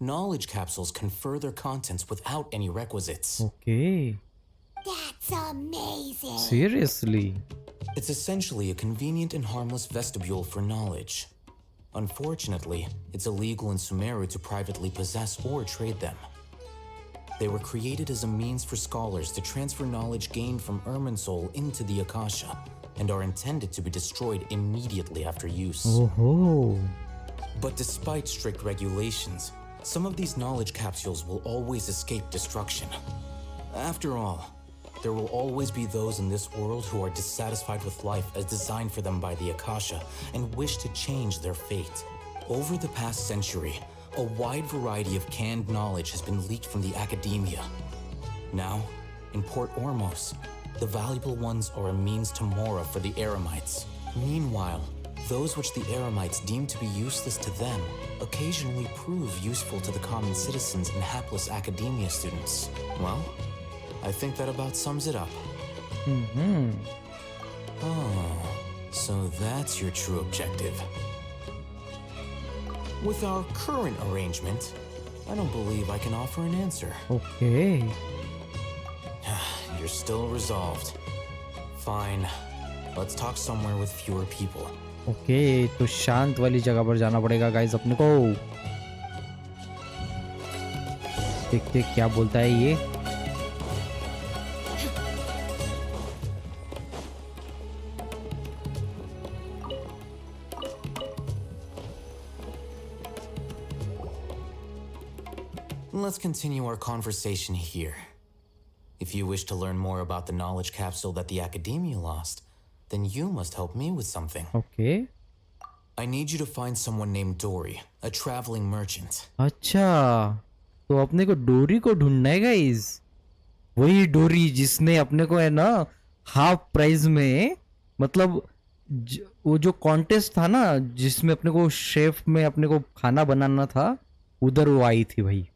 knowledge capsules confer their contents without any requisites. Okay. That's amazing. Seriously? It's essentially a convenient and harmless vestibule for knowledge. Unfortunately, it's illegal in Sumeru to privately possess or trade them. They were created as a means for scholars to transfer knowledge gained from Irminsul into the Akasha, and are intended to be destroyed immediately after use. Oh. But despite strict regulations, some of these knowledge capsules will always escape destruction. After all, there will always be those in this world who are dissatisfied with life as designed for them by the Akasha and wish to change their fate. Over the past century, a wide variety of canned knowledge has been leaked from the academia. Now, in Port Ormos, the valuable ones are a means to mora for the Eremites. Meanwhile, those which the Eremites deem to be useless to them occasionally prove useful to the common citizens and hapless academia students. Well, I think that about sums it up. Oh, so that's your true objective. With our current arrangement, I don't believe I can offer an answer. Okay. You're still resolved. Fine. Let's talk somewhere with fewer people. Okay, तो शांत वाली जगह पर जाना पड़ेगा guys अपने को. देखते क्या बोलता है ये. Let's continue our conversation here. If you wish to learn more about the knowledge capsule that the Academia lost, then you must help me with something. Okay. I need you to find someone named Dory, a traveling merchant. अच्छा, तो अपने को डोरी को ढूंढना है guys. वही डोरी जिसने अपने को है ना हाफ प्राइस में, मतलब वो जो कॉन्टेस्ट था ना जिसमें अपने को शेफ में अपने को खाना बनाना था, उधर वो आई थी भाई.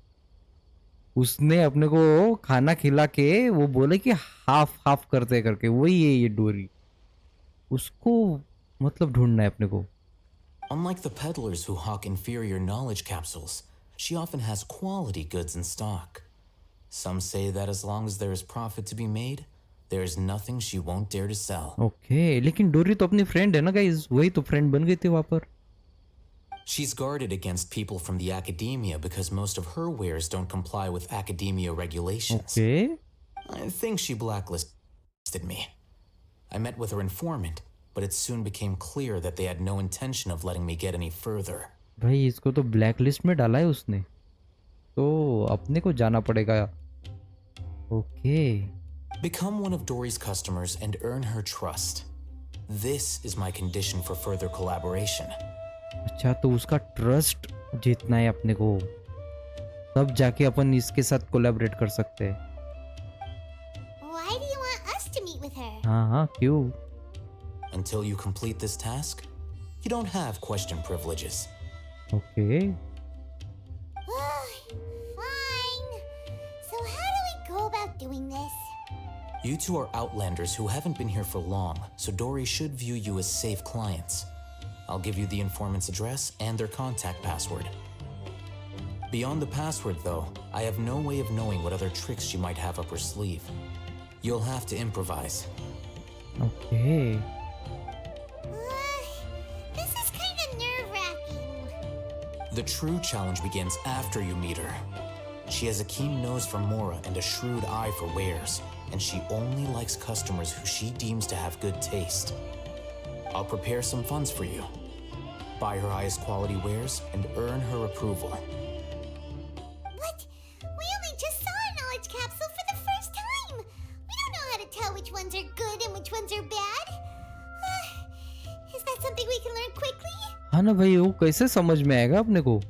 उसने अपने को खाना खिला के वो बोले कि हाफ हाफ करते करके, वही है ये डोरी. उसको मतलब ढूंढना है अपने को. Unlike the peddlers who hawk inferior knowledge capsules, she often has quality goods in stock. Some say that as long as there is profit to be made, there is nothing she won't dare to sell. Okay, लेकिन डोरी तो अपनी friend है ना guys, वही तो friend बन गई थी वहां पर. She's guarded against people from the academia because most of her wares don't comply with academia regulations. Okay. I think she blacklisted me. I met with her informant, but it soon became clear that they had no intention of letting me get any further. भाई इसको तो black list में डाला है उसने, तो अपने को जाना पड़ेगा. Okay. Become one of Dory's customers and earn her trust. This is my condition for further collaboration. अच्छा, तो उसका ट्रस्ट जीतना है अपने को, तब जाके अपन इसके साथ कोलैबोरेट कर सकते हैं. Why do you want us to meet with her? हाँ, क्यों? Until you complete this task, you don't have question privileges. Okay. Fine. So how do we go about doing this? You two are outlanders who haven't been here for long, so Dory should view you as safe clients. I'll give you the informant's address and their contact password. Beyond the password, though, I have no way of knowing what other tricks she might have up her sleeve. You'll have to improvise. Okay. This is kind of nerve-wracking. The true challenge begins after you meet her. She has a keen nose for Mora and a shrewd eye for wares, and she only likes customers who she deems to have good taste. I'll prepare some funds for you. Buy her highest quality wares and earn her approval. But we only just saw a knowledge capsule for the first time. We don't know how to tell which ones are good and which ones are bad. Is that something we can learn quickly? हाँ ना भाई, वो कैसे समझ में आएगा अपने को?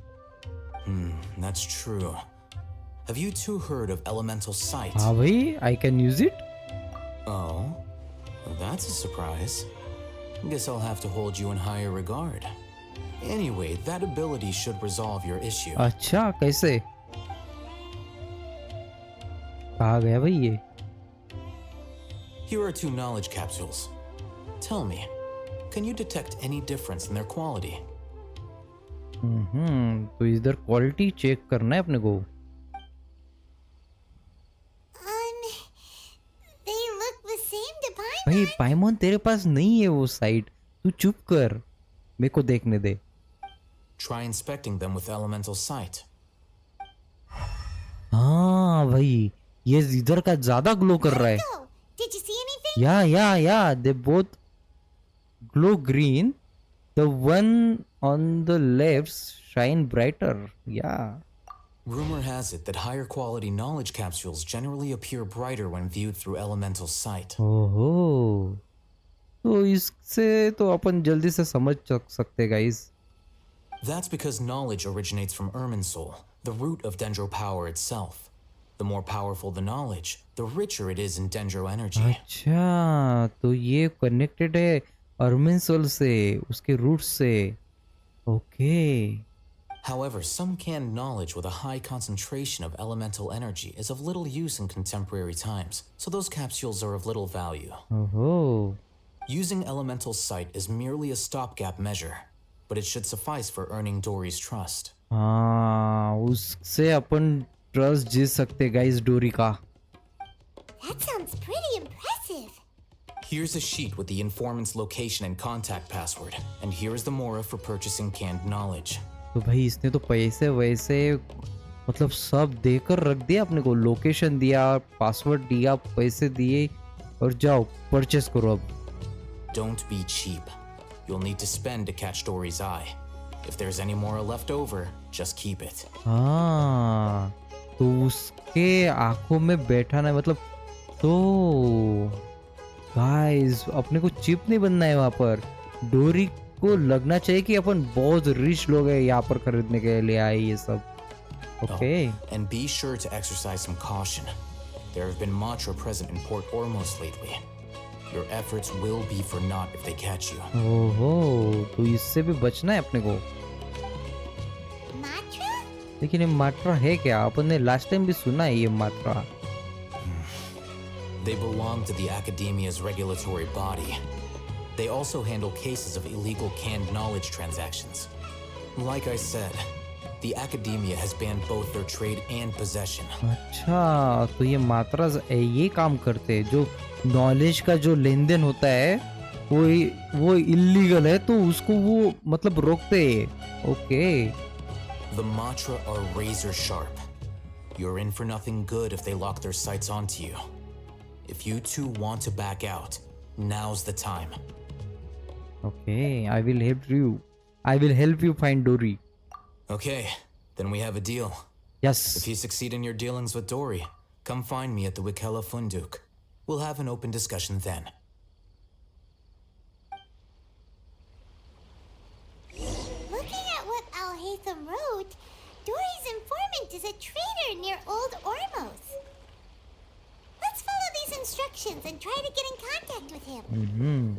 That's true. Have you two heard of elemental sight? हाँ भाई, I can use it. Oh, well, that's a surprise. Guess I'll have to hold you in higher regard. Anyway, that ability should resolve your issue. अच्छा, कैसे? कहाँ गया भाई ये? Here are 2 knowledge capsules. Tell me, can you detect any difference in their quality? तो इधर quality check करना है अपने को. They look the same to Paimon. भाई पाइमोन तेरे पास नहीं है वो साइट, तू चुप कर, मेरे को देखने दे. Try inspecting them with elemental sight. हाँ भाई, ये इधर का ज्यादा ग्लो कर रहा है. Did you see anything? Yeah, they both glow green. The one on the left shine brighter. Yeah. Rumor has it that higher quality knowledge capsules generally appear brighter when viewed through elemental sight. ओहो, तो इससे तो अपन जल्दी से समझ सकते guys. That's because knowledge originates from Irminsul, the root of Dendro power itself. The more powerful the knowledge, the richer it is in Dendro energy. अच्छा, तो ये कनेक्टेड है अर्मिनसोल से, उसके रूट से। Okay. However, some canned knowledge with a high concentration of elemental energy is of little use in contemporary times, so those capsules are of little value. ओहो। Using elemental sight is merely a stopgap measure, but it should suffice for earning Dory's trust. हाँ, उससे अपन trust जीत सकते guys डोरी का। That sounds pretty impressive. Here's a sheet with the informant's location and contact password, and here is the mora for purchasing canned knowledge. तो भाई इसने तो पैसे वैसे मतलब सब देकर रख दिया अपने को, लोकेशन दिया, पासवर्ड दिया, पैसे दिए और जाओ परचेस करो अब। Don't be cheap. You'll need to spend to catch Dory's eye. If there's any mora left over, just keep it. हाँ, तो उसके आंखों में बैठा ना, मतलब तो गाइस अपने को चिप नहीं बनना है वहां पर। डोरी को लगना चाहिए कि अपन बहुत रिच लोग हैं यहाँ पर खरीदने के लिए आए ये सब। Okay. And be sure to exercise some caution. There have been Matra present in Port Ormos lately. Your efforts will be for naught if they catch you. ओहो, तो इससे भी बचना है अपने को। Matra? लेकिन ये मात्रा है क्या? अपन ने लास्ट टाइम भी सुना है ये मात्रा। They belong to the Academia's regulatory body. They also handle cases of illegal canned knowledge transactions. Like I said, the Academia has banned both their trade and possession. अच्छा, तो ये मात्रा ये काम करते हैं, जो नॉलेज का जो लेन देन होता है वो इलीगल है, तो उसको वो मतलब रोकते हैं। Okay. The Matra are razor sharp. You're in for nothing good if they lock their sights onto you. If you two want to back out, now's the time. Okay, I will help you. I will help you find Dory. Okay, then we have a deal. Yes. If you succeed in your dealings with Dory, come find me at the Wikela Funduk. We'll have an open discussion then. Looking at what Al-Haytham wrote, Dory's informant is a traitor near Old Ormos. Let's follow these instructions and try to get in contact with him.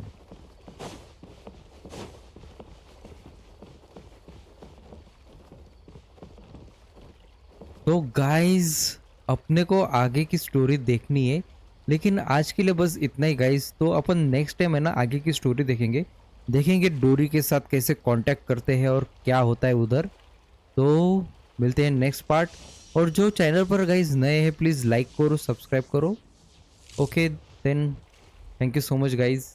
तो guys अपने को आगे की story देखनी है, लेकिन आज के लिए बस इतना ही गाइस। तो अपन नेक्स्ट टाइम है ना आगे की स्टोरी देखेंगे डोरी के साथ कैसे कांटेक्ट करते हैं और क्या होता है उधर। तो मिलते हैं नेक्स्ट पार्ट। और जो चैनल पर गाइस नए हैं प्लीज़ लाइक करो, सब्सक्राइब करो। Okay then, thank you so much guys.